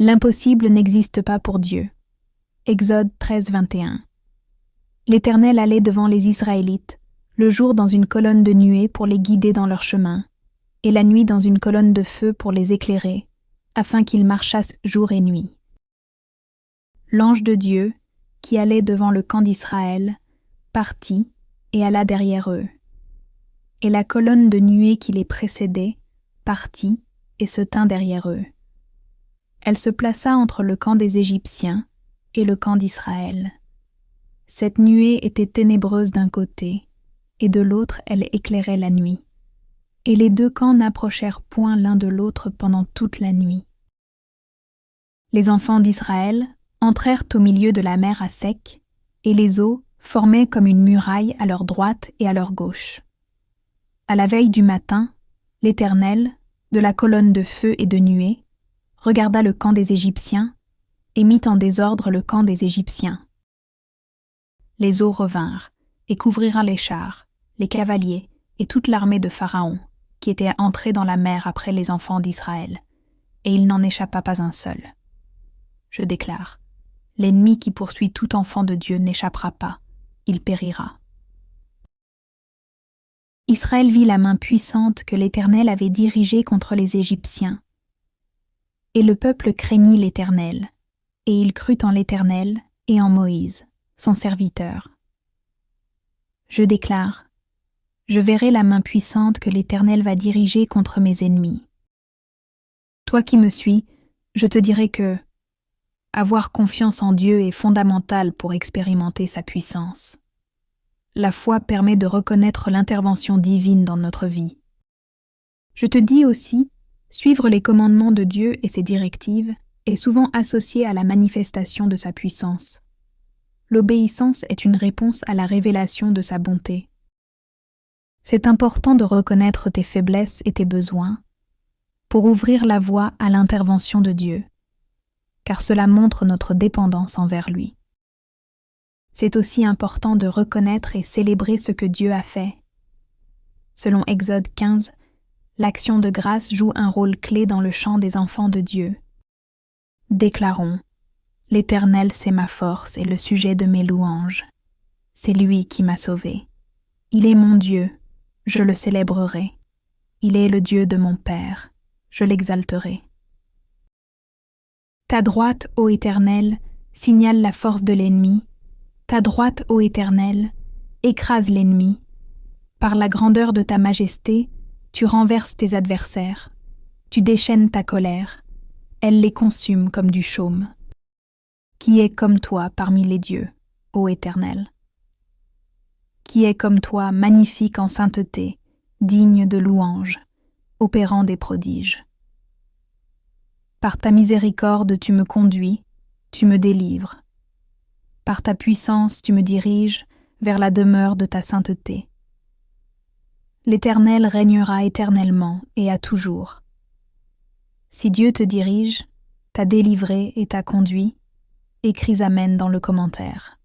L'impossible n'existe pas pour Dieu. Exode 13, 21. L'Éternel allait devant les Israélites, le jour dans une colonne de nuée pour les guider dans leur chemin, et la nuit dans une colonne de feu pour les éclairer, afin qu'ils marchassent jour et nuit. L'ange de Dieu, qui allait devant le camp d'Israël, partit et alla derrière eux. Et la colonne de nuée qui les précédait partit et se tint derrière eux. Elle se plaça entre le camp des Égyptiens et le camp d'Israël. Cette nuée était ténébreuse d'un côté, et de l'autre elle éclairait la nuit. Et les deux camps n'approchèrent point l'un de l'autre pendant toute la nuit. Les enfants d'Israël entrèrent au milieu de la mer à sec, et les eaux formaient comme une muraille à leur droite et à leur gauche. À la veille du matin, l'Éternel, de la colonne de feu et de nuée, regarda le camp des Égyptiens et mit en désordre le camp des Égyptiens. Les eaux revinrent et couvrirent les chars, les cavaliers et toute l'armée de Pharaon, qui était entrée dans la mer après les enfants d'Israël, et il n'en échappa pas un seul. Je déclare, l'ennemi qui poursuit tout enfant de Dieu n'échappera pas, il périra. Israël vit la main puissante que l'Éternel avait dirigée contre les Égyptiens. Et le peuple craignit l'Éternel, et il crut en l'Éternel et en Moïse, son serviteur. Je déclare, je verrai la main puissante que l'Éternel va diriger contre mes ennemis. Toi qui me suis, je te dirai que avoir confiance en Dieu est fondamental pour expérimenter sa puissance. La foi permet de reconnaître l'intervention divine dans notre vie. Je te dis aussi, suivre les commandements de Dieu et ses directives est souvent associé à la manifestation de sa puissance. L'obéissance est une réponse à la révélation de sa bonté. C'est important de reconnaître tes faiblesses et tes besoins pour ouvrir la voie à l'intervention de Dieu, car cela montre notre dépendance envers lui. C'est aussi important de reconnaître et célébrer ce que Dieu a fait. Selon Exode 15, l'action de grâce joue un rôle clé dans le chant des enfants de Dieu. Déclarons, l'Éternel c'est ma force et le sujet de mes louanges. C'est lui qui m'a sauvé. Il est mon Dieu, je le célébrerai. Il est le Dieu de mon Père, je l'exalterai. Ta droite, ô Éternel, signale la force de l'ennemi. Ta droite, ô Éternel, écrase l'ennemi. Par la grandeur de ta majesté, tu renverses tes adversaires. Tu déchaînes ta colère. Elle les consume comme du chaume. Qui est comme toi parmi les dieux, ô Éternel? Qui est comme toi magnifique en sainteté, digne de louange, opérant des prodiges? Par ta miséricorde tu me conduis, tu me délivres. Par ta puissance tu me diriges vers la demeure de ta sainteté. L'Éternel régnera éternellement et à toujours. Si Dieu te dirige, t'a délivré et t'a conduit, écris Amen dans le commentaire.